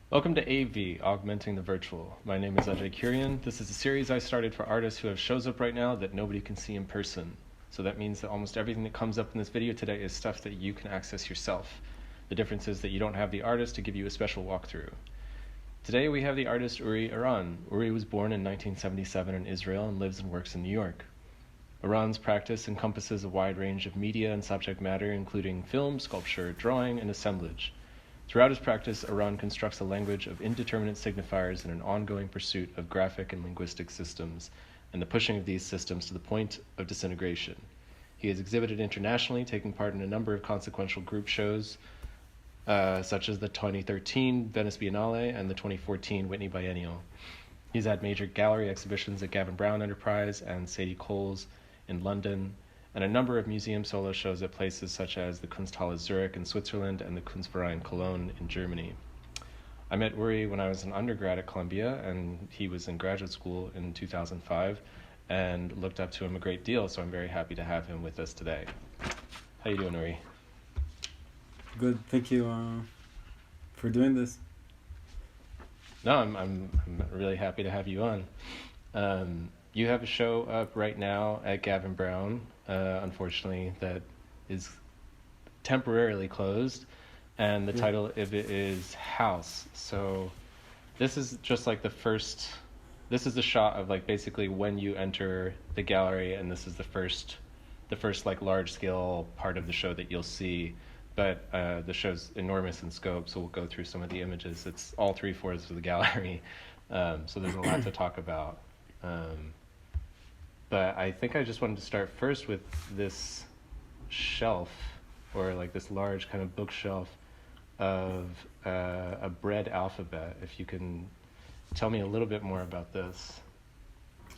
Welcome to AV, Augmenting the Virtual. My name is Ajay Kurian. This is a series I started for artists who have shows up right now that nobody can see in person. So that means that almost everything that comes up in this video today is stuff that you can access yourself. The difference is that you don't have the artist to give you a special walkthrough. Today we have the artist Uri Aran. Uri was born in 1977 in Israel and lives and works in New York. Aran's practice encompasses a wide range of media and subject matter, including film, sculpture, drawing, and assemblage. Throughout his practice, Aran constructs a language of indeterminate signifiers in an ongoing pursuit of graphic and linguistic systems, and the pushing of these systems to the point of disintegration. He has exhibited internationally, taking part in a number of consequential group shows, such as the 2013 Venice Biennale and the 2014 Whitney Biennial. He's had major gallery exhibitions at Gavin Brown Enterprise and Sadie Cole's in London, and a number of museum solo shows at places such as the Kunsthalle Zurich in Switzerland and the Kunstverein Cologne in Germany. I met Uri when I was an undergrad at Columbia, and he was in graduate school in 2005, and looked up to him a great deal, so I'm very happy to have him with us today. How you doing, Uri? Good, thank you for doing this. No, I'm really happy to have you on. You have a show up right now at Gavin Brown, unfortunately, that is temporarily closed, and the title of it is House. So this is just like this is the shot of like basically when you enter the gallery, and this is the first like large scale part of the show that you'll see. But the show's enormous in scope, so we'll go through some of the images. It's all 3/4 of the gallery, so there's a lot to talk about. But I think I just wanted to start first with this shelf, or like this large kind of bookshelf of a bread alphabet. If you can tell me a little bit more about this.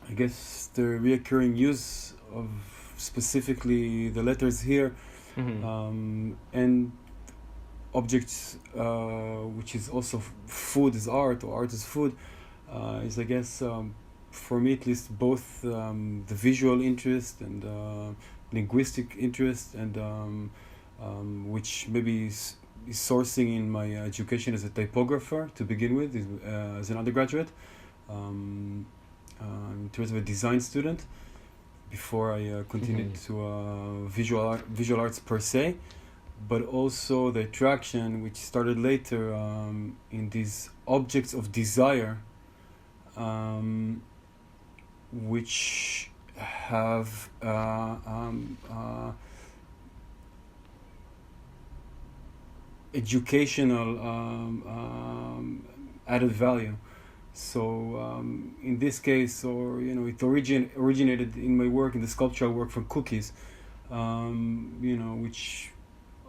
I guess the reoccurring use of specifically the letters here and objects, which is also food is art, or art is food, is, I guess, for me at least, both the visual interest and linguistic interest, and which maybe is sourcing in my education as a typographer to begin with, as an undergraduate, in terms of a design student, before I continued to visual arts per se, but also the attraction which started later in these objects of desire, which have educational added value. So in this case, or it originated in my work, in the sculptural work, from cookies, which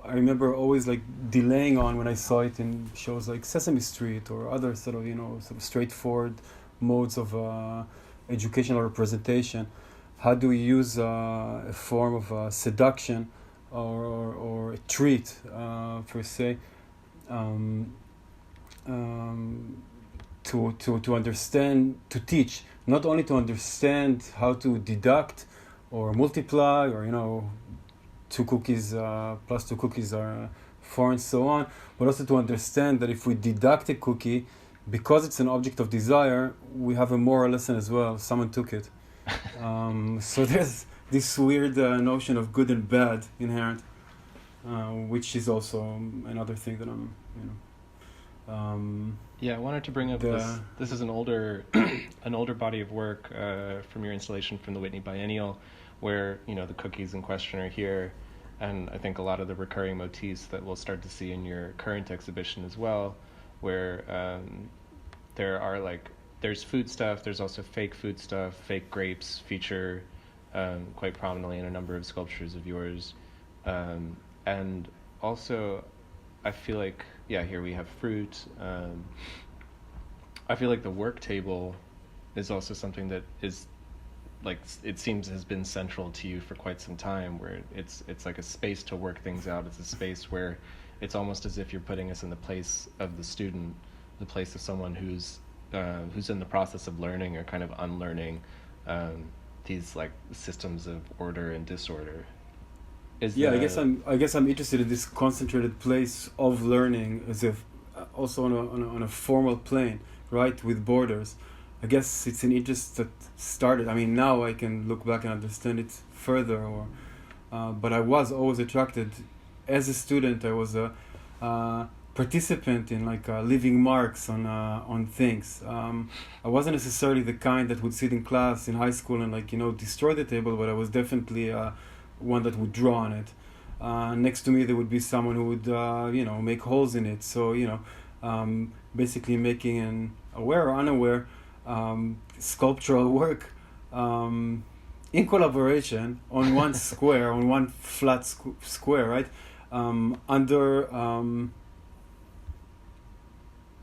I remember always like delaying on when I saw it in shows like Sesame Street or other sort of straightforward modes of educational representation. How do we use a form of seduction or a treat, per se, to understand, to teach, not only to understand how to deduct or multiply, or two cookies plus two cookies are four, and so on, but also to understand that if we deduct a cookie, because it's an object of desire, we have a moral lesson as well. Someone took it. So there's this weird notion of good and bad inherent, which is also another thing that Yeah, I wanted to bring up this. This is an older body of work from your installation from the Whitney Biennial, where the cookies in question are here, and I think a lot of the recurring motifs that we'll start to see in your current exhibition as well, where there's food stuff, there's also fake food stuff. Fake grapes feature quite prominently in a number of sculptures of yours, and also I feel like, here we have fruit. I feel like the work table is also something that is, like, it seems has been central to you for quite some time, where it's like a space to work things out. It's a space where it's almost as if you're putting us in the place of the student, the place of someone who's in the process of learning or kind of unlearning these like systems of order and disorder. I guess I'm interested in this concentrated place of learning, as if also on a formal plane, right, with borders. I guess it's an interest that started. I mean, now I can look back and understand it further. But I was always attracted. As a student, I was a participant in like leaving marks on things. I wasn't necessarily the kind that would sit in class in high school and like destroy the table, but I was definitely one that would draw on it. Next to me, there would be someone who would make holes in it. So basically making an aware or unaware sculptural work in collaboration on one square, on one flat square, right? Under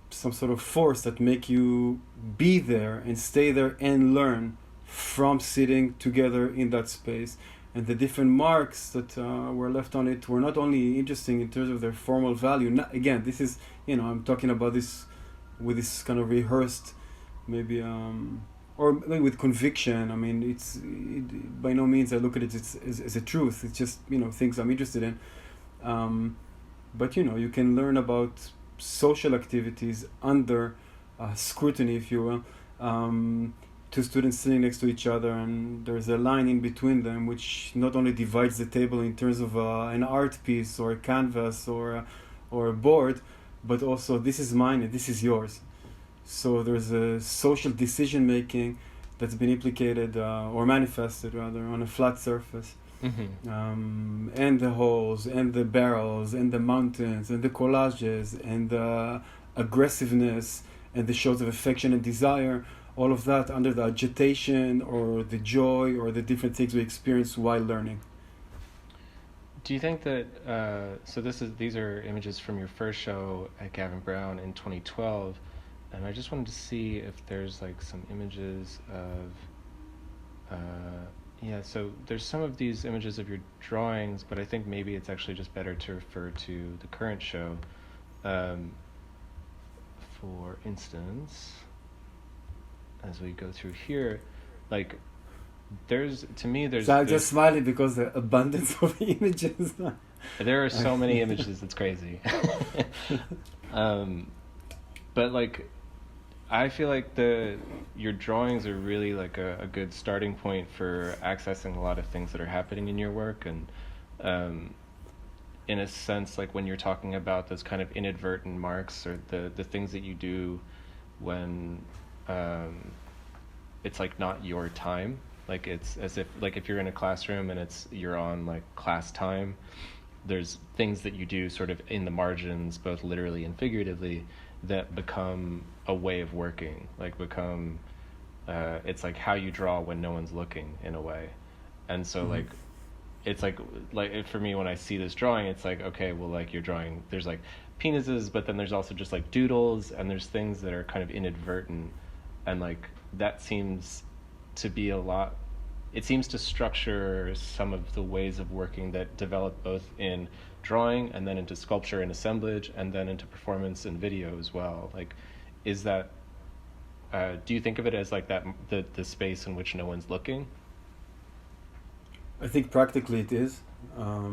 some sort of force that make you be there and stay there and learn from sitting together in that space. And the different marks that were left on it were not only interesting in terms of their formal value. Again, this is, I'm talking about this with this kind of rehearsed, maybe, or maybe with conviction. I mean, by no means I look at it as a truth. It's just, things I'm interested in. But, you can learn about social activities under scrutiny, if you will. Two students sitting next to each other, and there's a line in between them which not only divides the table in terms of an art piece or a canvas or a board, but also this is mine and this is yours. So there's a social decision making that's been implicated or manifested rather on a flat surface. Mm-hmm. And the holes and the barrels and the mountains and the collages and the aggressiveness and the shows of affection and desire, all of that under the agitation or the joy or the different things we experience while learning. Do you think that these are images from your first show at Gavin Brown in 2012, and I just wanted to see if there's like some images of so there's some of these images of your drawings, but I think maybe it's actually just better to refer to the current show. For instance, as we go through here, like there's So I'm just smiling because the abundance of images. There are so many images, it's crazy. But like I feel like your drawings are really like a good starting point for accessing a lot of things that are happening in your work, and in a sense, like when you're talking about those kind of inadvertent marks or the things that you do when it's like not your time, like it's as if like if you're in a classroom and you're on like class time, there's things that you do sort of in the margins, both literally and figuratively, that become a way of working, like become it's like how you draw when no one's looking in a way. And so mm-hmm. like it's like for me when I see this drawing, it's like, okay, well, like you're drawing, there's like penises, but then there's also just like doodles, and there's things that are kind of inadvertent, and like that seems to be it seems to structure some of the ways of working that develop both in drawing and then into sculpture and assemblage and then into performance and video as well. Like, is that do you think of it as like that the space in which no one's looking? I think practically it is. I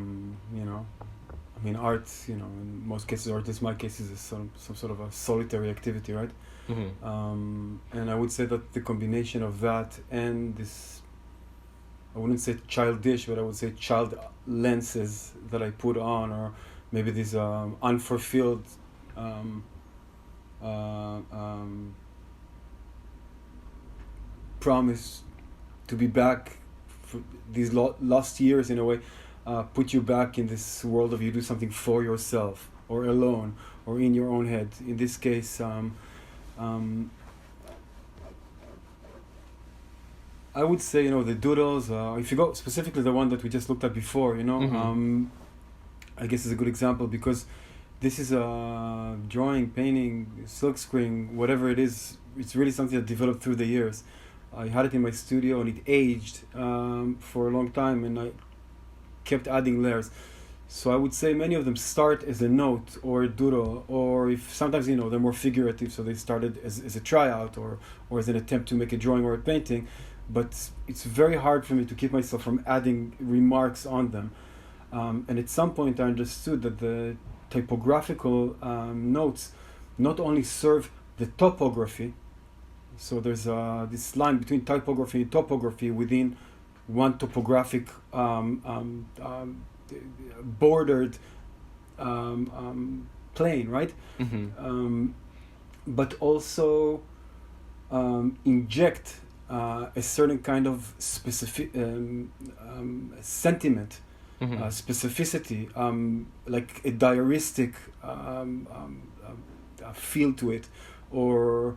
mean, art, in most cases, or at least my case, is some sort of a solitary activity, right? Mm-hmm. And I would say that the combination of that and this, I wouldn't say childish, but I would say child lenses that I put on, or maybe these unfulfilled promise to be back for these lost years in a way, put you back in this world of you do something for yourself or alone or in your own head. In this case, I would say, the doodles, if you go specifically the one that we just looked at before, mm-hmm. I guess is a good example, because this is a drawing, painting, silkscreen, whatever it is. It's really something that developed through the years. I had it in my studio and it aged for a long time, and I kept adding layers. So I would say many of them start as a note or a doodle, or if sometimes, they're more figurative, so they started as a tryout or as an attempt to make a drawing or a painting. But it's very hard for me to keep myself from adding remarks on them. And at some point I understood that the typographical notes not only serve the topography. So there's this line between typography and topography within one topographic bordered plane, right? But also inject a certain kind of specific sentiment, specificity, like a diaristic feel to it, or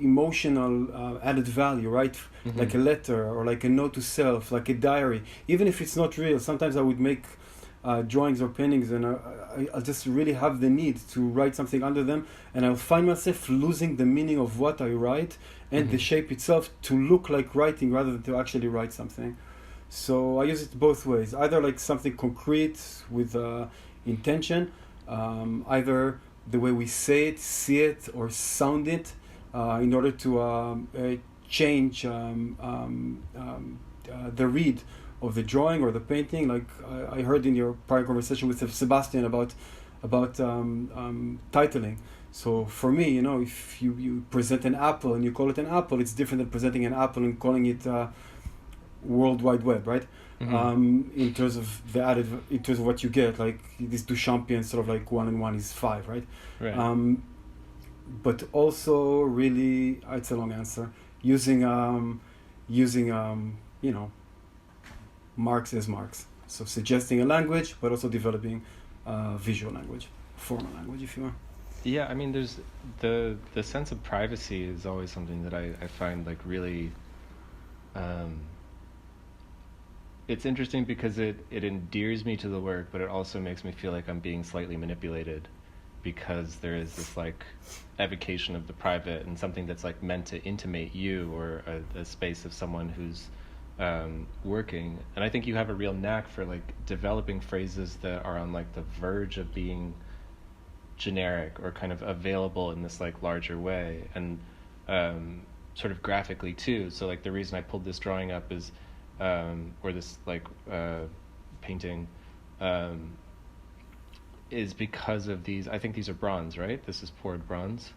emotional added value, right? Like a letter or like a note to self, like a diary. Even if it's not real, sometimes I would make drawings or paintings, and I'll just really have the need to write something under them, and I'll find myself losing the meaning of what I write and the shape itself to look like writing rather than to actually write something. So I use it both ways, either like something concrete with intention, either the way we say it, see it, or sound it, in order to change the read of the drawing or the painting. Like I heard in your prior conversation with Sebastian about titling. So for me, you know, if you present an apple and you call it an apple, it's different than presenting an apple and calling it World Wide Web, right? In terms of the added, in terms of what you get, like these two champions, sort of like 1 and 1 is 5, right? But also really, it's a long answer, using you know, marks as marks. So suggesting a language, but also developing visual language, formal language, if you want. Yeah, I mean, there's the sense of privacy is always something that I find like really. It's interesting because it endears me to the work, but it also makes me feel like I'm being slightly manipulated, because there is this like evocation of the private and something that's like meant to intimate you or a space of someone who's working. And I think you have a real knack for like developing phrases that are on like the verge of being generic or kind of available in this like larger way, and sort of graphically too. So like the reason I pulled this drawing up is or this like painting is because of these. I think these are bronze, right? This is poured bronze.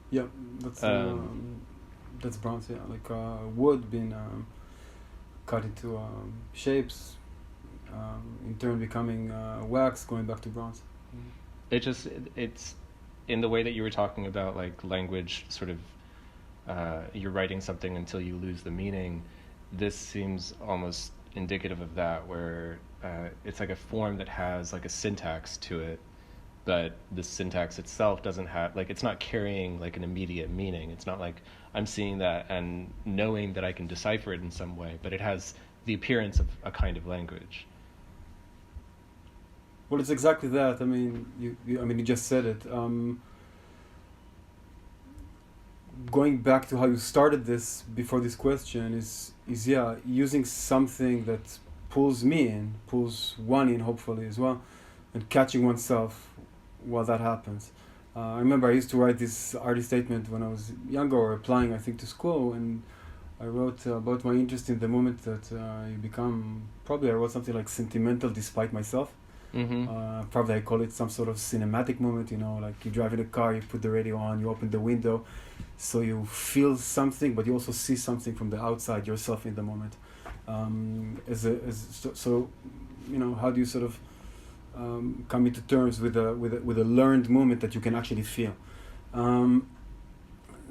Yeah, that's bronze. Yeah, like wood being cut into shapes, in turn becoming wax, going back to bronze. It's in the way that you were talking about like language, sort of you're writing something until you lose the meaning. This seems almost indicative of that, where it's like a form that has like a syntax to it, but the syntax itself doesn't have, like, it's not carrying like an immediate meaning. It's not like I'm seeing that and knowing that I can decipher it in some way, but it has the appearance of a kind of language. Well, it's exactly that. I mean, you just said it. Going back to how you started this before this question is yeah, using something that pulls me in, pulls one in hopefully as well, and catching oneself while that happens. I remember I used to write this artist statement when I was younger, or applying, I think, to school, and I wrote about my interest in the moment that you become, probably I wrote something like sentimental despite myself. Probably I call it some sort of cinematic moment, you know, like you drive in a car, you put the radio on, you open the window, so you feel something, but you also see something from the outside, yourself in the moment. So, you know, how do you sort of come into terms with a learned moment that you can actually feel?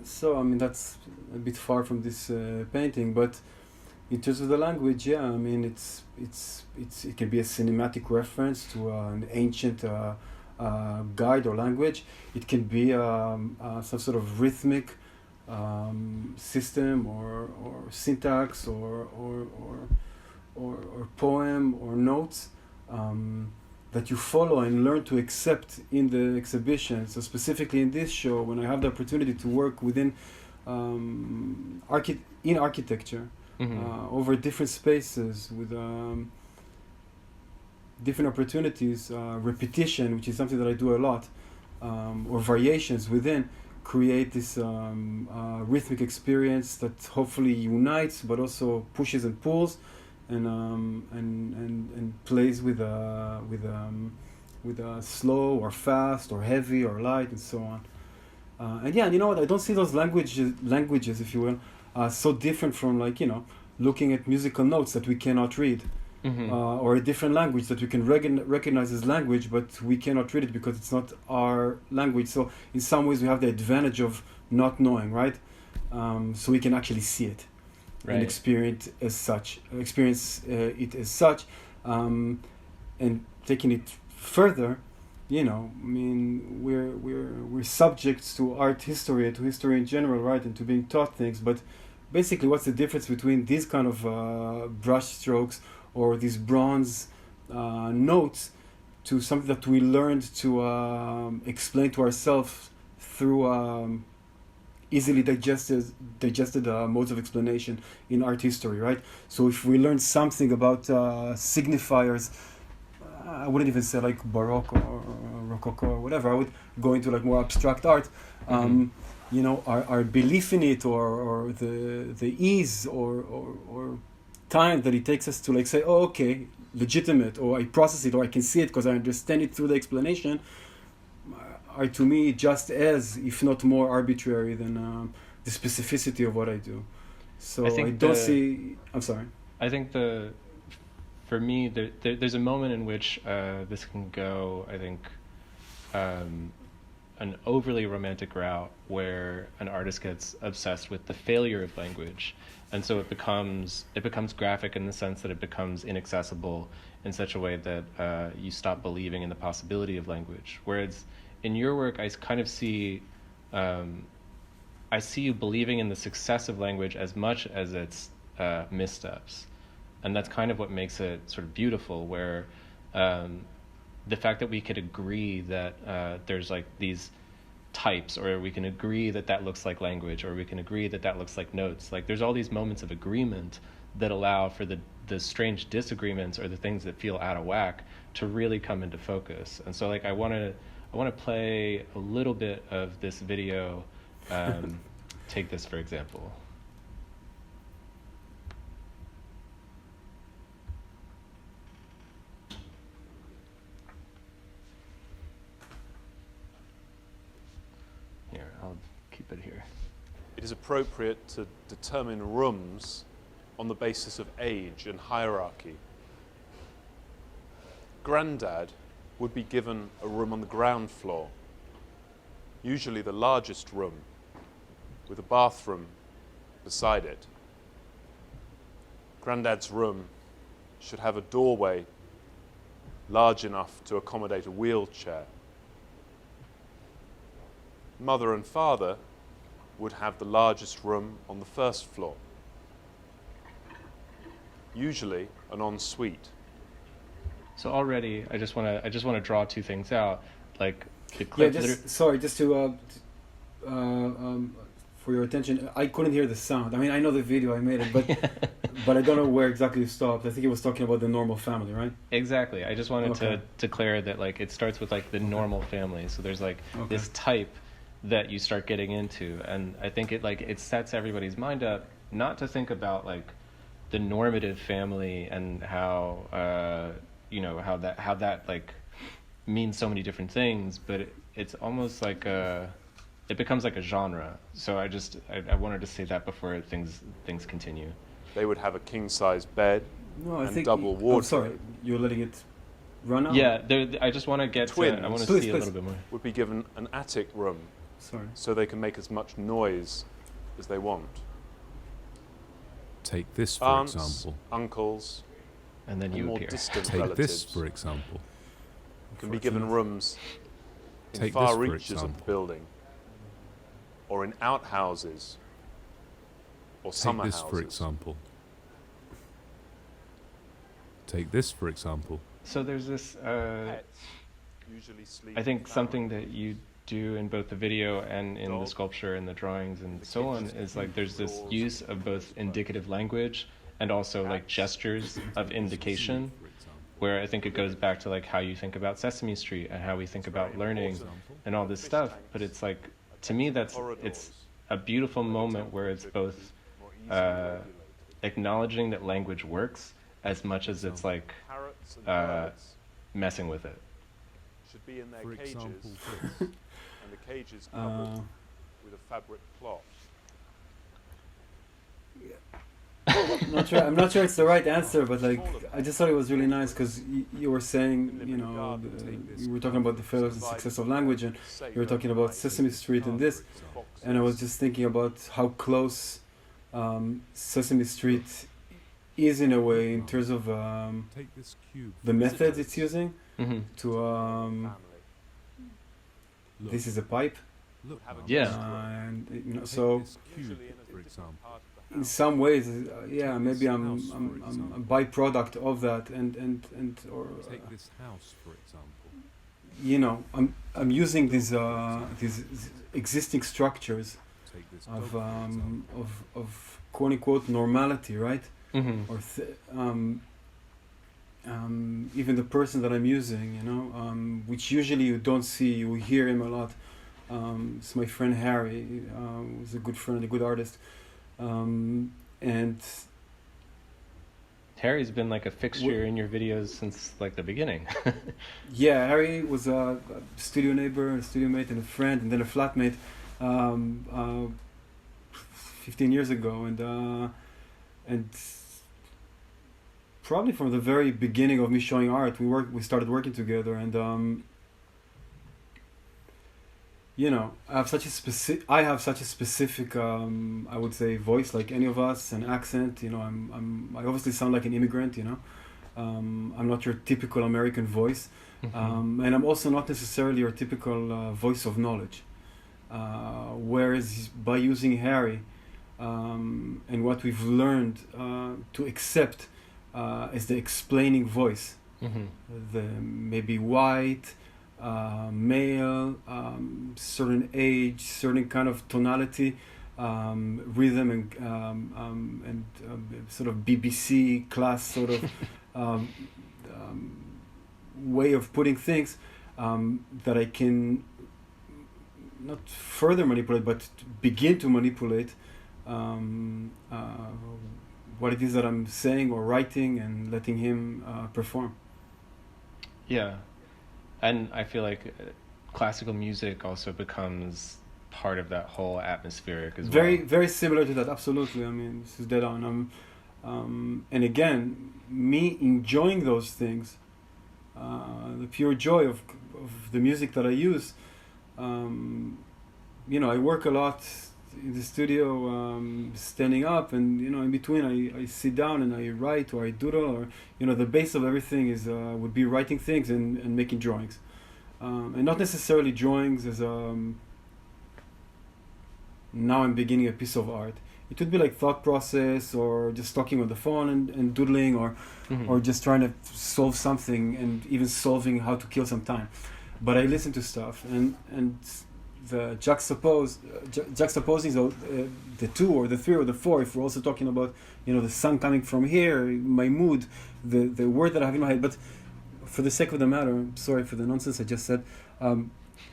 So I mean, that's a bit far from this painting, but in terms of the language, yeah, I mean, it can be a cinematic reference to an ancient guide or language. It can be some sort of rhythmic system or syntax or poem or notes that you follow and learn to accept in the exhibition. So specifically in this show, when I have the opportunity to work within architecture, over different spaces with different opportunities, repetition, which is something that I do a lot, or variations within, create this rhythmic experience that hopefully unites, but also pushes and pulls, and plays with with slow or fast or heavy or light and so on. And yeah, and you know what? I don't see those languages, if you will, so different from like, you know, looking at musical notes that we cannot read, or a different language that we can recognize as language, but we cannot read it because it's not our language. So in some ways, we have the advantage of not knowing, right? So we can actually see it and experience it as such. And taking it further, you know, I mean, we're subjects to art history and to history in general, right, and to being taught things. But basically, what's the difference between these kind of brush strokes or these bronze notes to something that we learned to explain to ourselves through easily digested modes of explanation in art history, right? So if we learn something about signifiers, I wouldn't even say like Baroque or Rococo or whatever. I would go into like more abstract art. You know, our belief in it, or the ease or time that it takes us to like say, oh, okay, legitimate, or I process it, or I can see it because I understand it through the explanation, are to me just as, if not more, arbitrary than the specificity of what I do. So I don't see. I'm sorry. I think for me, there's a moment in which this can go, I think, an overly romantic route where an artist gets obsessed with the failure of language. And so it becomes graphic in the sense that it becomes inaccessible in such a way that you stop believing in the possibility of language. Whereas in your work, I kind of see, I see you believing in the success of language as much as its missteps. And that's kind of what makes it sort of beautiful, where the fact that we could agree that there's like these types, or we can agree that that looks like language, or we can agree that that looks like notes. Like there's all these moments of agreement that allow for the strange disagreements or the things that feel out of whack to really come into focus. And so like I want to play a little bit of this video. Take this, for example. Here, I'll keep it here. It is appropriate to determine rooms on the basis of age and hierarchy. Grandad would be given a room on the ground floor, usually the largest room, with a bathroom beside it. Grandad's room should have a doorway large enough to accommodate a wheelchair. Mother and father would have the largest room on the first floor, usually an ensuite. So already, I just want to draw two things out, like the clip. Yeah, just to for your attention, I couldn't hear the sound. I mean, I know the video, I made it, but but I don't know where exactly it stopped. I think it was talking about the normal family, right? Exactly. I just wanted to declare that like it starts with like the normal family. So there's like this type that you start getting into, and I think it sets everybody's mind up not to think about like the normative family and how how that like means so many different things, but it's almost like it becomes like a genre. So I wanted to say that before things continue. They would have a king-size bed and double wardrobe. I'm sorry, you're letting it run out? Yeah, I just want to get Twins to, I want to see a little bit more. Would be given an attic room, so they can make as much noise as they want. Take this, for Aunts, example. Uncles, and then you more appear. distant Take relatives this, for example. Can be given rooms in far reaches of the building, or in outhouses, or summer houses. Take this, for example. Take this, for example. So there's this, usually sleep I think something that you do in both the video and in the sculpture and the drawings and so on is like there's this use of both indicative language and also like gestures of indication, where I think it goes back to like how you think about Sesame Street and how we think about learning and all this stuff. But it's like, to me, it's a beautiful moment where it's both acknowledging that language works as much as it's like messing with it. should be in their For cages, example, this. and the cages covered with a fabric cloth. I'm not sure it's the right answer, but like I just thought it was really nice because you were saying, you were talking about the failures and success of language, and you were talking about Sesame Street and this, and I was just thinking about how close Sesame Street is in a way in terms of Take this cube. the methods it's using to Family. this is a pipe, Look, Yeah. and Take so this cube, Usually in a for different example. part of the in house. some ways, yeah, maybe I'm a byproduct of that, and or Take this house, for example. I'm using these existing structures Take this of dog, for example. of quote unquote normality, right? Mm-hmm. Or even the person that I'm using, which usually you don't see, you hear him a lot. It's my friend Harry, who's a good friend, a good artist, and Harry's been like a fixture in your videos since like the beginning. yeah, Harry was a studio neighbor, a studio mate, and a friend, and then a flatmate 15 years ago, and probably from the very beginning of me showing art, we started working together, and I have such a specific I would say voice, like any of us, an accent. I obviously sound like an immigrant. I'm not your typical American voice, and I'm also not necessarily your typical voice of knowledge. Whereas by using Harry and what we've learned to accept as the explaining voice, the maybe white, male, certain age, certain kind of tonality, rhythm, and sort of BBC class sort of way of putting things that I can not further manipulate, but begin to manipulate what it is that I'm saying or writing, and letting him perform. Yeah. And I feel like classical music also becomes part of that whole atmospheric as Very, well. very similar to that. Absolutely. I mean, this is dead on. And again, me enjoying those things, the pure joy of the music that I use. I work a lot in the studio, standing up, and in between I sit down and I write or I doodle, or the base of everything is would be writing things and making drawings, and not necessarily drawings as now I'm beginning a piece of art. It would be like thought process, or just talking on the phone and doodling, or just trying to solve something, and even solving how to kill some time. But I listen to stuff, and the juxtaposing the two or the three or the four, if we're also talking about the sun coming from here, my mood, the word that I have in my head. But for the sake of the matter, I'm sorry for the nonsense I just said,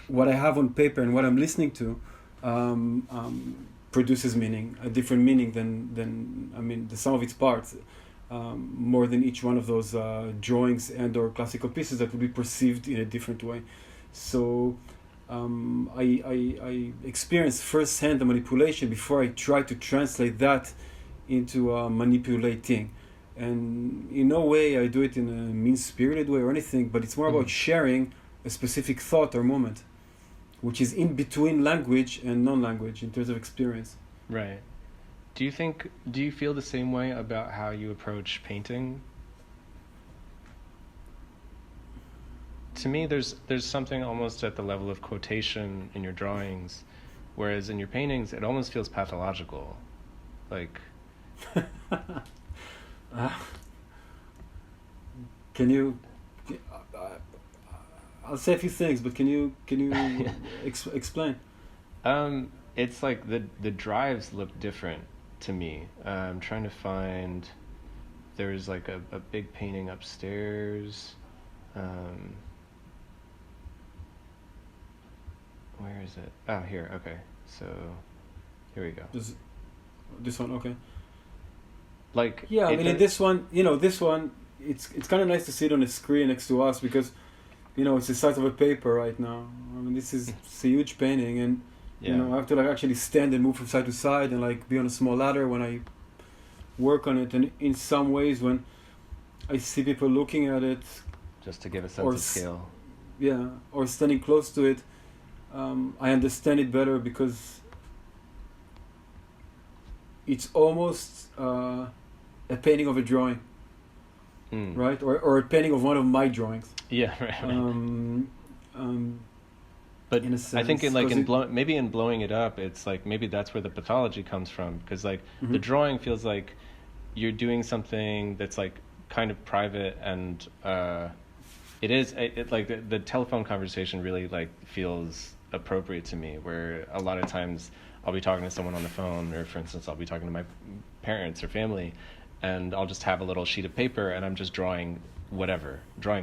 what I have on paper and what I'm listening to produces meaning, a different meaning than the sum of its parts, more than each one of those drawings and or classical pieces that would be perceived in a different way. So I experienced firsthand the manipulation before I try to translate that into manipulating. And in no way I do it in a mean-spirited way or anything, but it's more about sharing a specific thought or moment, which is in between language and non-language in terms of experience. Right. Do you feel the same way about how you approach painting? To me, there's something almost at the level of quotation in your drawings, whereas in your paintings, it almost feels pathological. Like... Can you... I'll say a few things, but can you explain? It's like the drives look different to me. I'm trying to find... There's like a big painting upstairs. Where is it? Oh, here. Okay. So, here we go. This one, okay. Like, yeah, I mean, in this one, it's kind of nice to see it on the screen next to us, because it's the size of a paper right now. I mean, it's a huge painting, and I have to like actually stand and move from side to side and like be on a small ladder when I work on it. And in some ways, when I see people looking at it, just to give a sense of scale, or standing close to it, I understand it better because it's almost a painting of a drawing, right? Or a painting of one of my drawings. Yeah, right. But in a sense, I think in blowing it up, it's like maybe that's where the pathology comes from, because like the drawing feels like you're doing something that's like kind of private, and it like the telephone conversation really like feels appropriate to me, where a lot of times I'll be talking to someone on the phone, or for instance I'll be talking to my parents or family, and I'll just have a little sheet of paper and I'm just drawing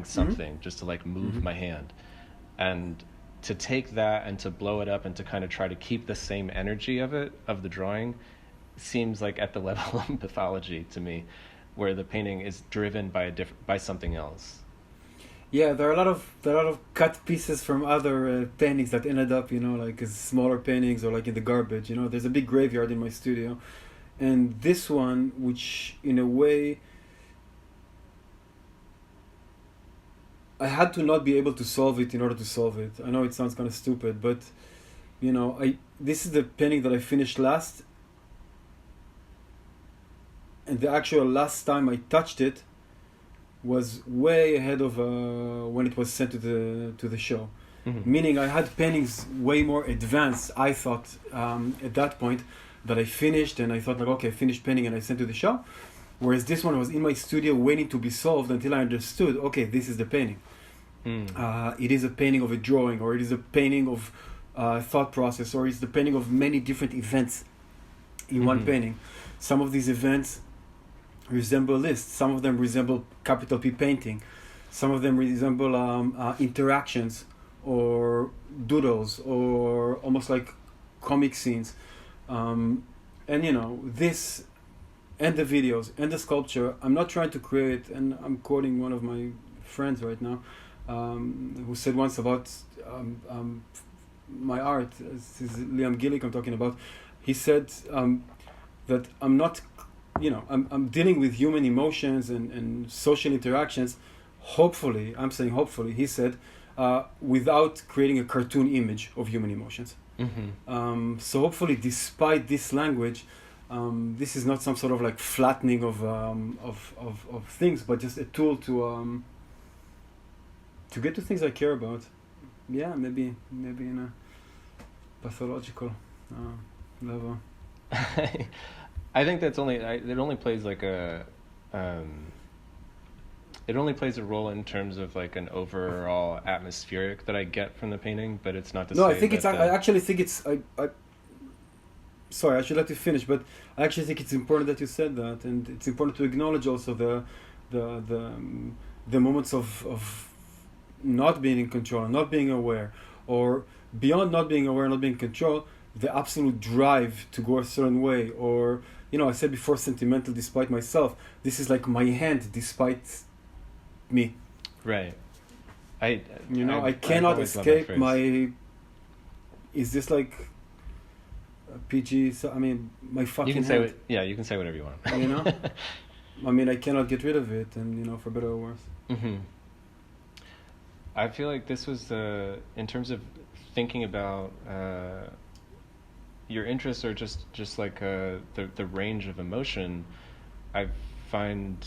something just to like move my hand, and to take that and to blow it up and to kind of try to keep the same energy of the drawing seems like at the level of pathology to me, where the painting is driven by something else. Yeah, there are a lot of cut pieces from other paintings that ended up, like as smaller paintings or like in the garbage. There's a big graveyard in my studio, and this one, which in a way I had to not be able to solve it in order to solve it. I know it sounds kind of stupid, but this is the painting that I finished last, and the actual last time I touched it was way ahead of when it was sent to the show. Meaning I had paintings way more advanced, I thought, at that point, that I finished, and I thought like, okay, finished painting, and I sent to the show. Whereas this one was in my studio waiting to be solved until I understood, okay, this is the painting. It is a painting of a drawing, or it is a painting of thought process, or it's the painting of many different events in one painting. Some of these events resemble lists, some of them resemble capital P painting, some of them resemble interactions or doodles or almost like comic scenes. And this and the videos and the sculpture, I'm not trying to create, and I'm quoting one of my friends right now, who said once about my art, this is Liam Gillick I'm talking about. He said that I'm not, I'm dealing with human emotions and social interactions, hopefully, I'm saying hopefully, he said, without creating a cartoon image of human emotions. So hopefully, despite this language, this is not some sort of like flattening of things, but just a tool to get to things I care about. Yeah, maybe in a pathological level. I think that's it only plays like it only plays a role in terms of like an overall atmospheric that I get from the painting, but it's not to say. No, I think I actually think it's sorry, I should let you finish, but I actually think it's important that you said that, and it's important to acknowledge also the moments of not being in control, not being aware, or beyond not being aware, not being in control, the absolute drive to go a certain way, or I said before, sentimental despite myself. This is like my hand despite me. Right. I cannot escape my. Is this like a PG? So I mean, my fucking. You can hand. you can say whatever you want. I mean, I cannot get rid of it, and for better or worse. I feel like this was in terms of thinking about your interests, or just like the range of emotion. I find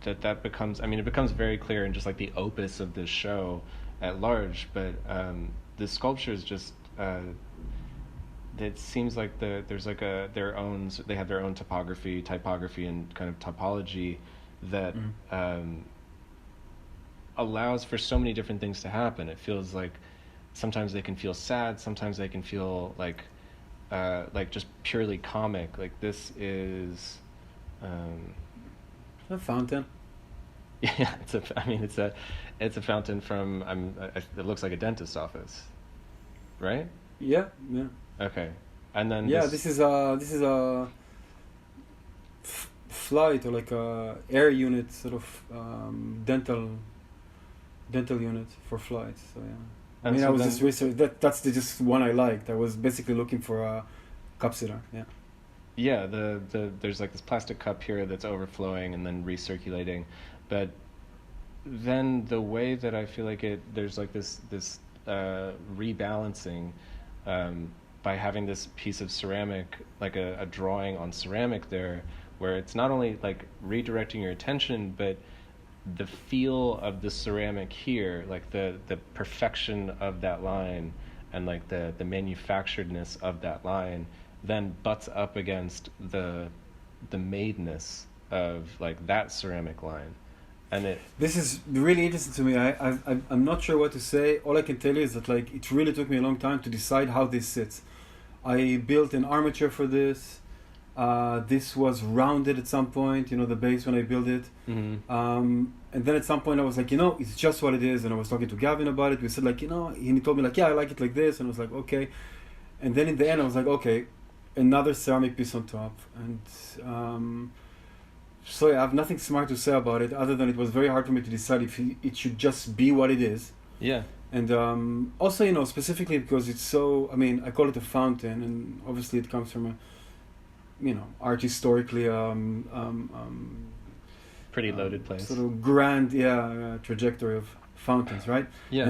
that becomes, it becomes very clear in just like the opus of this show at large, but the sculpture is just it seems like there's like they have their own typography and kind of topology that allows for so many different things to happen. It feels like sometimes they can feel sad, sometimes they can feel like just purely comic. Like this is a fountain. Yeah, it's a fountain from it looks like a dentist's office, right? Yeah. Okay, and then this is a flight, or like a air unit sort of dental dental unit for flights. So yeah. I And mean, so I was then- just research. That's just one I liked. I was basically looking for a capsular. Yeah. Yeah, there's like this plastic cup here that's overflowing and then recirculating, but then the way that I feel like there's like this rebalancing by having this piece of ceramic, like a drawing on ceramic there, where it's not only like redirecting your attention, but the feel of the ceramic here, like the perfection of that line and like the manufacturedness of that line then butts up against the madeness of like that ceramic line. And this is really interesting to me. I'm not sure what to say. All I can tell you is that like it really took me a long time to decide how this sits. I built an armature for this. This was rounded at some point, the base when I built it. mm-hmm. And then at some point I was like, it's just what it is. And I was talking to Gavin about it. We said like, and he told me like, yeah, I like it like this. And I was like, okay. And then in the end I was like, okay, another ceramic piece on top. And so yeah, I have nothing smart to say about it other than it was very hard for me to decide if it should just be what it is. Yeah. And also, specifically because it's so, I call it a fountain, and obviously it comes from a, art historically pretty loaded place. Sort of grand, trajectory of fountains, right? Yeah.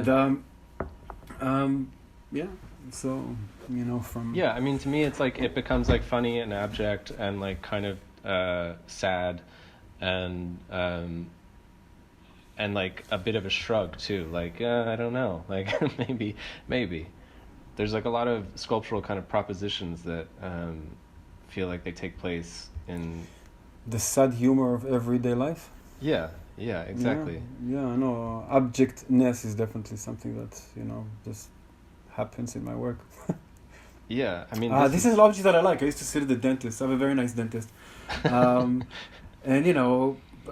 And yeah, so from Yeah, to me it's like it becomes like funny and abject and like kind of sad and like a bit of a shrug too, like I don't know, like maybe there's like a lot of sculptural kind of propositions that feel like they take place in the sad humor of everyday life. Yeah, exactly. Yeah, no, abjectness is definitely something that just happens in my work. Yeah, this is an object that I like. I used to sit at the dentist. I have a very nice dentist. And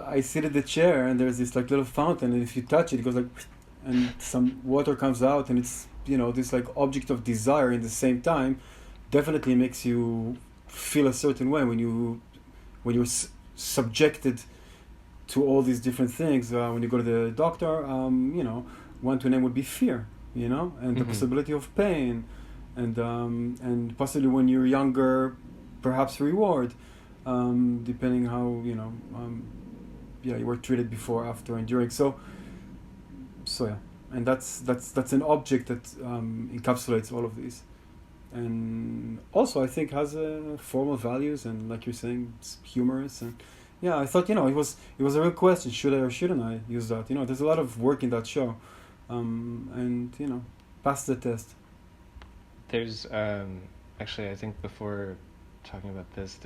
I sit at the chair and there's this like little fountain, and if you touch it, it goes like, and some water comes out, and it's this like object of desire in the same time. Definitely makes you feel a certain way when you're subjected to all these different things. When you go to the doctor, one to name would be fear, and the possibility of pain, and possibly when you're younger, perhaps reward, depending how you were treated before, after, and during. So yeah, and that's an object that encapsulates all of these, and also I think has formal values, and like you're saying, it's humorous. And yeah, I thought it was a real question: should I or shouldn't I use that? There's a lot of work in that show, and pass the test. There's actually, I think before talking about this,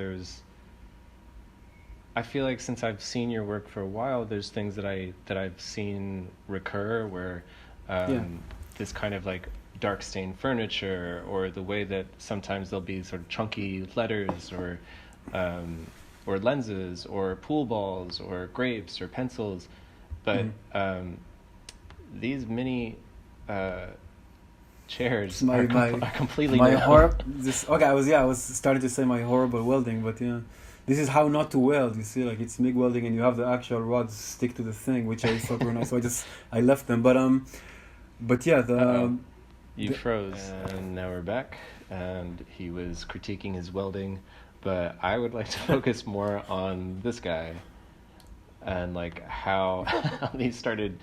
I feel like since I've seen your work for a while, there's things that I've seen recur where this kind of like dark stained furniture, or the way that sometimes there'll be sort of chunky letters or lenses or pool balls or grapes or pencils, but these mini chairs are completely my new. I was starting to say my horrible welding, but this is how not to weld. You see, like it's MIG welding, and you have the actual rods stick to the thing, which I thought were nice. So I left them, but yeah, you froze, and now we're back. And he was critiquing his welding, but I would like to focus more on this guy, and like how these started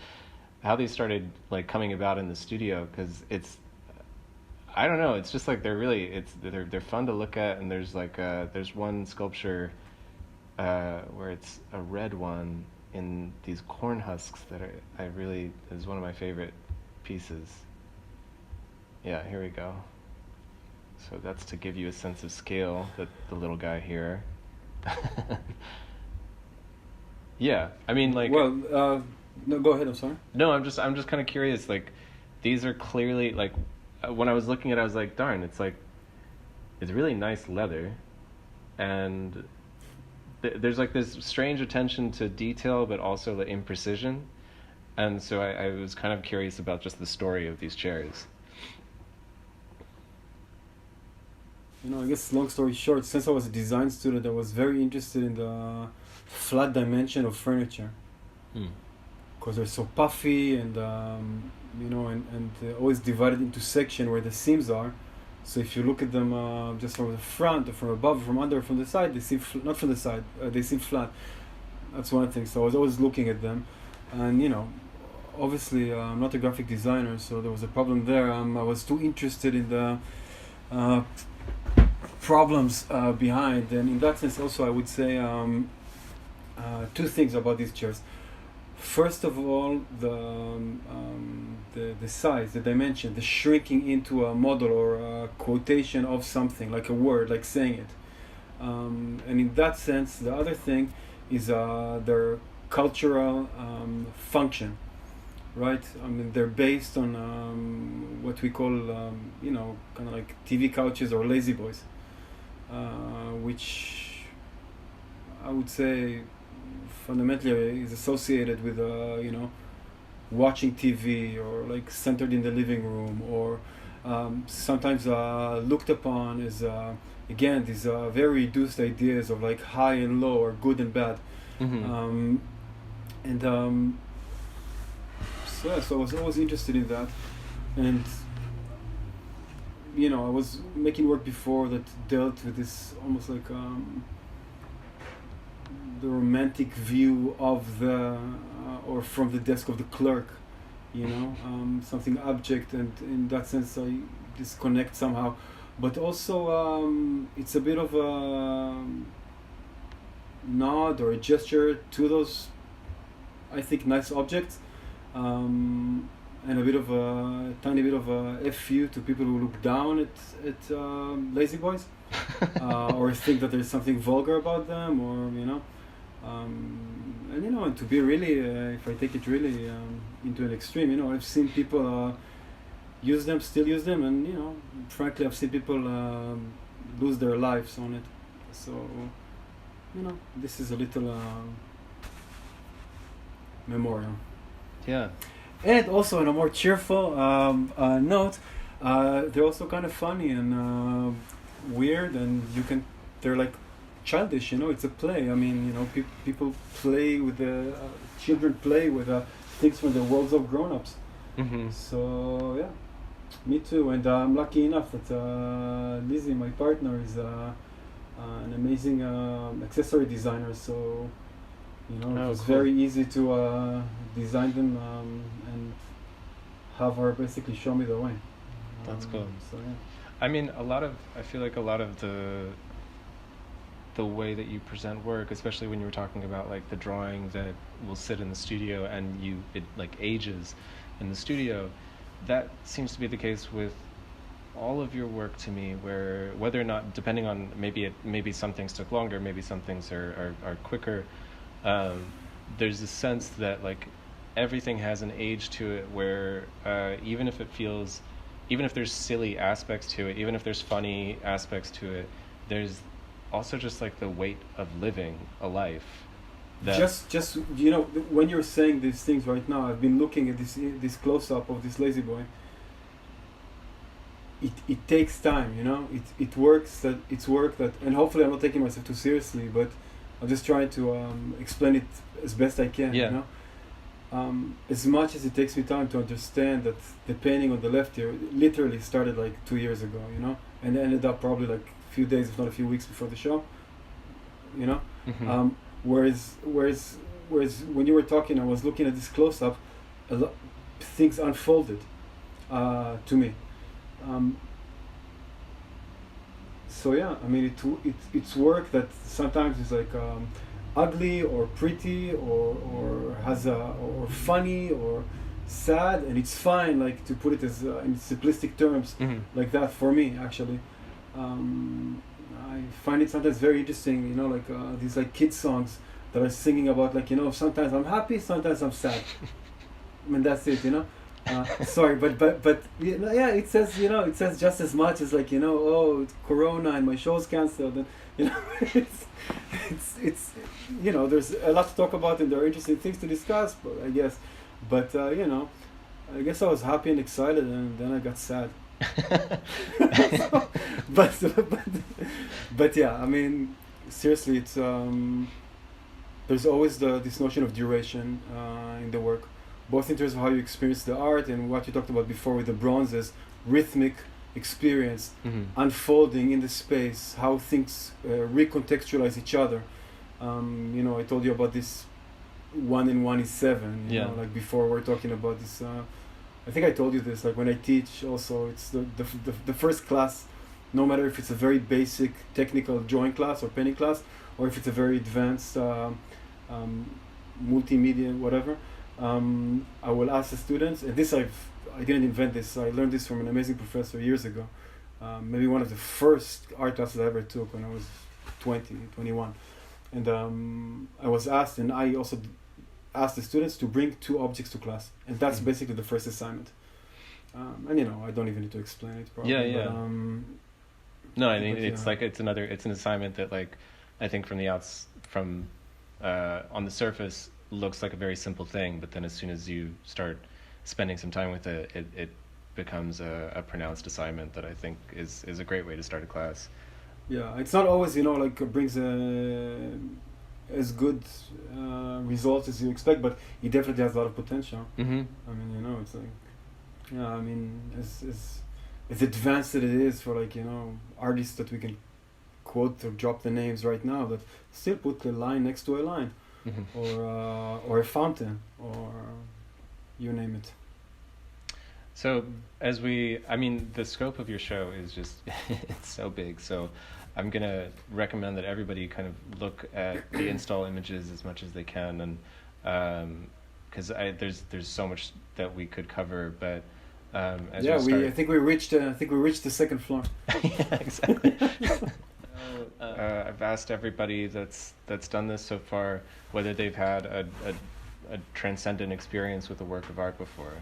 like coming about in the studio, because I don't know, it's just like they're fun to look at. And there's like there's one sculpture where it's a red one in these corn husks that I really is one of my favorite pieces. Yeah, here we go. So that's to give you a sense of scale, that the little guy here. Yeah, well, no, go ahead. I'm sorry. No, I'm just kind of curious. Like, these are clearly like, when I was looking at it, I was like, darn, it's really nice leather, and there's like this strange attention to detail, but also the imprecision, and so I was kind of curious about just the story of these chairs. I guess long story short, since I was a design student, I was very interested in the flat dimension of furniture. because they're so puffy and always divided into section where the seams are. So if you look at them just from the front, or from above, from under, or from the side, they seem not from the side. They seem flat. That's one thing. So I was always looking at them, and obviously I'm not a graphic designer, so there was a problem there. I was too interested in the problems behind, and in that sense, also I would say two things about these chairs. First of all, the size, the dimension, the shrinking into a model or a quotation of something, like a word, like saying it. And in that sense, the other thing is their cultural function, right? I mean, they're based on what we call, kind of like TV couches or lazy boys, which I would say fundamentally is associated with watching TV, or like centered in the living room, or sometimes looked upon as again these very reduced ideas of like high and low, or good and bad. So I was always interested in that, and I was making work before that dealt with this almost like the romantic view of the or from the desk of the clerk, something abject, and in that sense I disconnect somehow. But also it's a bit of a nod or a gesture to those, I think, nice objects, and a bit of a tiny bit of a FU to people who look down at lazy boys, or think that there's something vulgar about them, or and to be really, if I take it really into an extreme, I've seen people still use them, and frankly, I've seen people lose their lives on it. So, this is a little memorial. Yeah. And also, on a more cheerful note, they're also kind of funny and weird, and they're like childish, it's a play. I mean, people play with children play with things from the worlds of grown-ups. So yeah, me too. And I'm lucky enough that Lizzie, my partner, is an amazing accessory designer. So it was cool. very easy to design them and have her basically show me the way. That's cool. So yeah. I mean, I feel like a lot of the way that you present work, especially when you were talking about like the drawing that will sit in the studio and it like ages in the studio, that seems to be the case with all of your work to me, where whether or not, depending on maybe some things took longer, maybe some things are quicker, there's a sense that like everything has an age to it, where even if there's silly aspects to it, even if there's funny aspects to it, there's also just like the weight of living a life. Just when you're saying these things right now, I've been looking at this close-up of this lazy boy. It takes time, it's work that, and hopefully I'm not taking myself too seriously, but I'm just trying to explain it as best I can. Yeah. As much as it takes me time to understand that the painting on the left here literally started like 2 years ago, and ended up probably like a few days, if not a few weeks before the show, whereas when you were talking, I was looking at this close-up, things unfolded to me. So yeah, I mean, it's work that sometimes is like ugly or pretty or has or funny or sad, and it's fine, like, to put it as in simplistic terms, like that for me actually. I find it sometimes very interesting, like these like kids songs that are singing about, like, sometimes I'm happy, sometimes I'm sad. I mean, that's it, sorry, but yeah, it says just as much as, like, oh, it's Corona and my show's canceled, and it's there's a lot to talk about and there are interesting things to discuss, but I guess I was happy and excited, and then I got sad. but yeah, I mean, seriously, it's there's always this notion of duration in the work, both in terms of how you experience the art and what you talked about before with the bronzes, rhythmic experience, unfolding in the space, how things recontextualize each other. I told you about this 1 and 1 is 7, you know, like before we're talking about this. I think I told you this, like when I teach also, it's the first class, no matter if it's a very basic technical drawing class or painting class, or if it's a very advanced multimedia, whatever, I will ask the students, and this I didn't invent this, I learned this from an amazing professor years ago, maybe one of the first art classes I ever took when I was 20, 21. And I was asked, and I also asked the students to bring 2 objects to class, and that's basically the first assignment. And I don't even need to explain it probably. But, no, I mean it's like it's an assignment that, like, I think from on the surface looks like a very simple thing, but then as soon as you start spending some time with it, it becomes a pronounced assignment that I think is a great way to start a class. Yeah, it's not always, like brings as good results as you expect, but it definitely has a lot of potential. I mean, it's like, I mean, as advanced as it is for, like, artists that we can quote or drop the names right now, that still put a line next to a line, or a fountain, or you name it. So the scope of your show is just, it's so big. So I'm going to recommend that everybody kind of look at the install images as much as they can. And because there's so much that we could cover, but I think we reached the second floor. Yeah, exactly. I've asked everybody that's done this so far whether they've had a transcendent experience with a work of art before.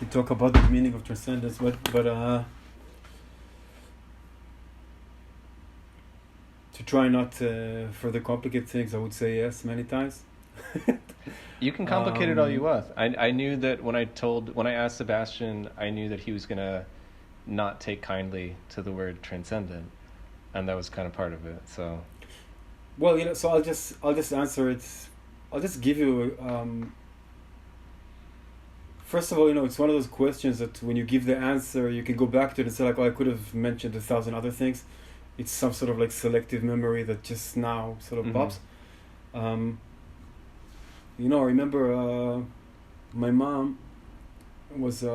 We talk about the meaning of transcendence, but to try not to further complicate things, I would say yes many times. You can complicate it all you want. I knew that when I asked Sebastian, I knew that he was gonna not take kindly to the word transcendent, and that was kind of part of it. So, well, so I'll just answer it. I'll just give you. First of all, it's one of those questions that when you give the answer, you can go back to it and say, like, oh, I could have mentioned 1,000 other things. It's some sort of like selective memory that just now sort of pops. I remember my mom was,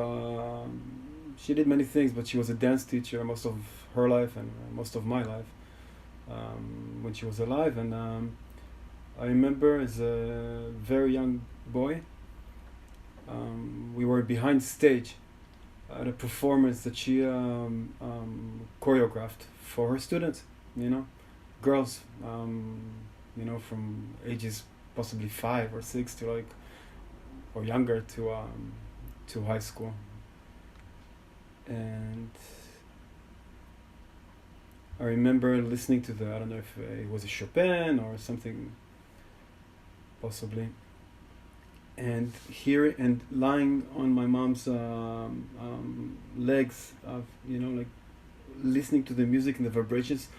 she did many things, but she was a dance teacher most of her life and most of my life when she was alive. And I remember as a very young boy, we were behind stage at a performance that she choreographed for her students, girls, from ages possibly 5 or 6 to like, or younger to high school. And I remember listening to I don't know if it was a Chopin or something, possibly. And lying on my mom's legs, like listening to the music and the vibrations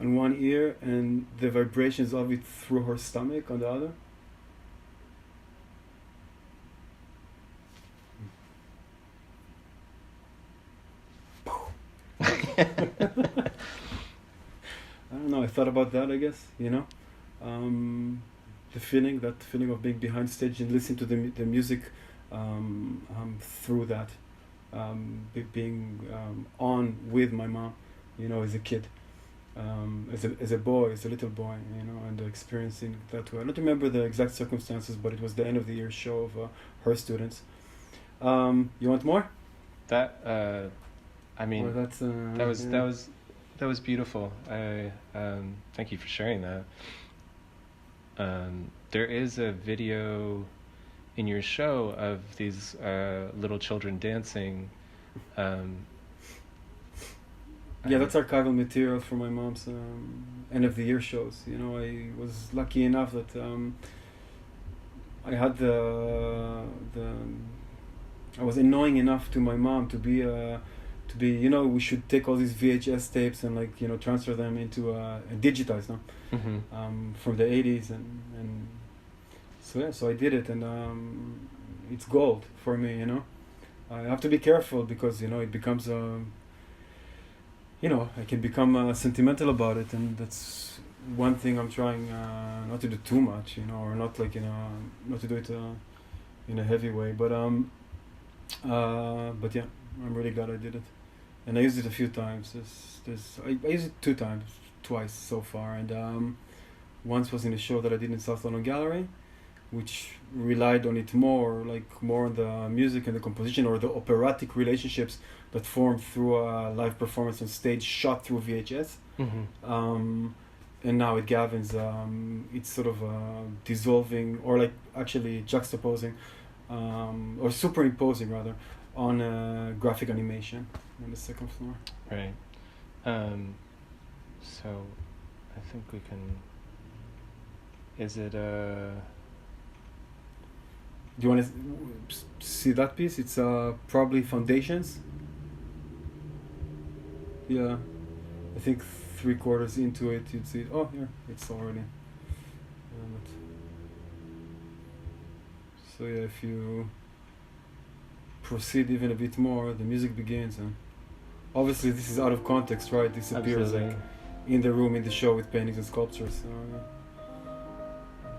on one ear and the vibrations of it through her stomach on the other. I don't know, I thought about that, I guess, the feeling of being behind stage and listening to the music through that, being on with my mom, as a kid, as a boy, as a little boy, and experiencing that way. I don't remember the exact circumstances, but it was the end of the year show of her students. You want more? That was beautiful. I thank you for sharing that. There is a video in your show of these little children dancing. That's archival material for my mom's end of the year shows. I was lucky enough that I had the I was annoying enough to my mom to be you know, we should take all these VHS tapes and like, you know, transfer them into digitize them from the 80s and so yeah, so I did it, and it's gold for me, you know. I have to be careful because, you know, it becomes you know, I can become sentimental about it, and that's one thing I'm trying not to do too much, you know, or not like, you know, not to do it in a heavy way, but yeah, I'm really glad I did it, and I used it a few times. I used it twice so far, and once was in a show that I did in South London Gallery, which relied on it more on the music and the composition, or the operatic relationships that form through a live performance on stage shot through VHS. And now at Gavin's, it's sort of dissolving, or like actually juxtaposing, or superimposing rather, on graphic animation on the second floor. Right. So I think we can... Is it Do you want to see that piece? It's probably Foundations. Yeah, I think 3/4 into it, you'd see it. Oh, here, it's already. So yeah, if you proceed even a bit more, the music begins, and obviously this is out of context, right? This appears like in the room, in the show, with paintings and sculptures. So,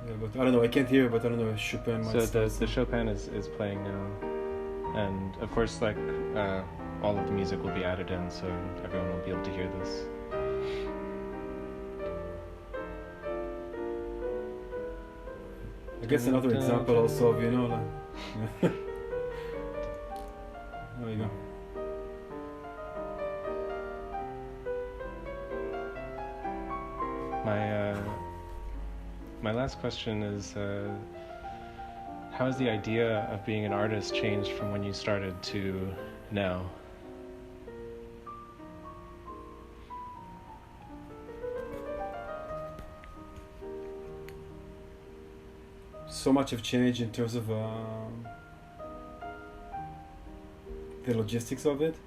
yeah, but I don't know. I can't hear, but I don't know if Chopin might. So the Chopin is playing now, and of course, like all of the music will be added in, so everyone will be able to hear this. I guess another example also of, you know, like, there you go. My last question is, how has the idea of being an artist changed from when you started to now? So much have changed in terms of the logistics of it.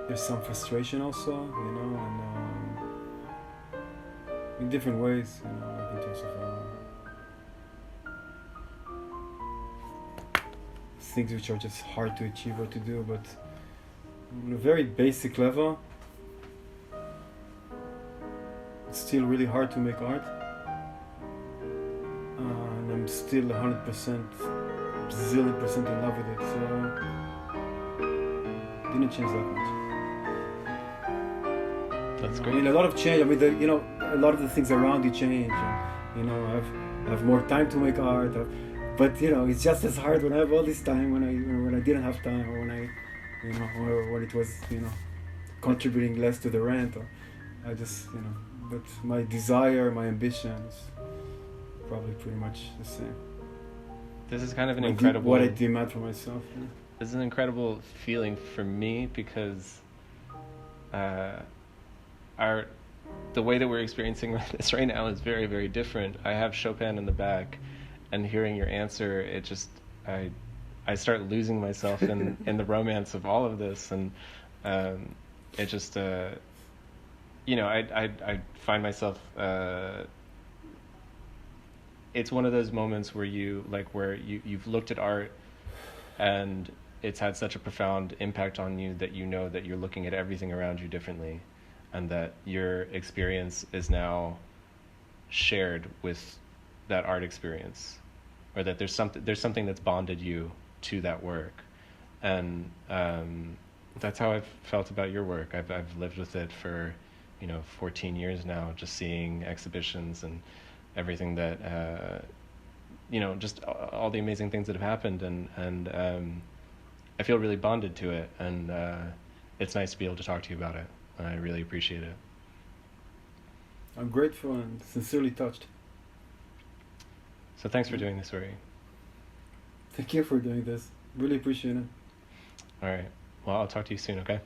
There's some frustration also, you know, and in different ways, you know, like in terms of things which are just hard to achieve or to do, but on a very basic level, it's still really hard to make art, and I'm still 100%, zillion% in love with it, so it didn't change that much. That's great. I mean, a lot of change. I mean, you know, a lot of the things around you change. And, you know, I have more time to make art, but you know, it's just as hard when I have all this time when I didn't have time, or when I, you know, or when it was, you know, contributing less to the rent, or I just, you know. But my desire, my ambition is probably pretty much the same. This is kind of an incredible... What I demand for myself. Yeah. This is an incredible feeling for me, because the way that we're experiencing this right now is very, very different. I have Chopin in the back, and hearing your answer, it just... I start losing myself in the romance of all of this, and it just... you know, I find myself, it's one of those moments where you've looked at art and it's had such a profound impact on you that you know that you're looking at everything around you differently, and that your experience is now shared with that art experience, or that there's something that's bonded you to that work. And that's how I've felt about your work. I've lived with it for 14 years now, just seeing exhibitions and everything that just all the amazing things that have happened, and I feel really bonded to it, and it's nice to be able to talk to you about it. I really appreciate it. I'm grateful and sincerely touched. So thanks for doing this, Uri. Thank you for doing this. Really appreciate it. All right. Well, I'll talk to you soon, okay?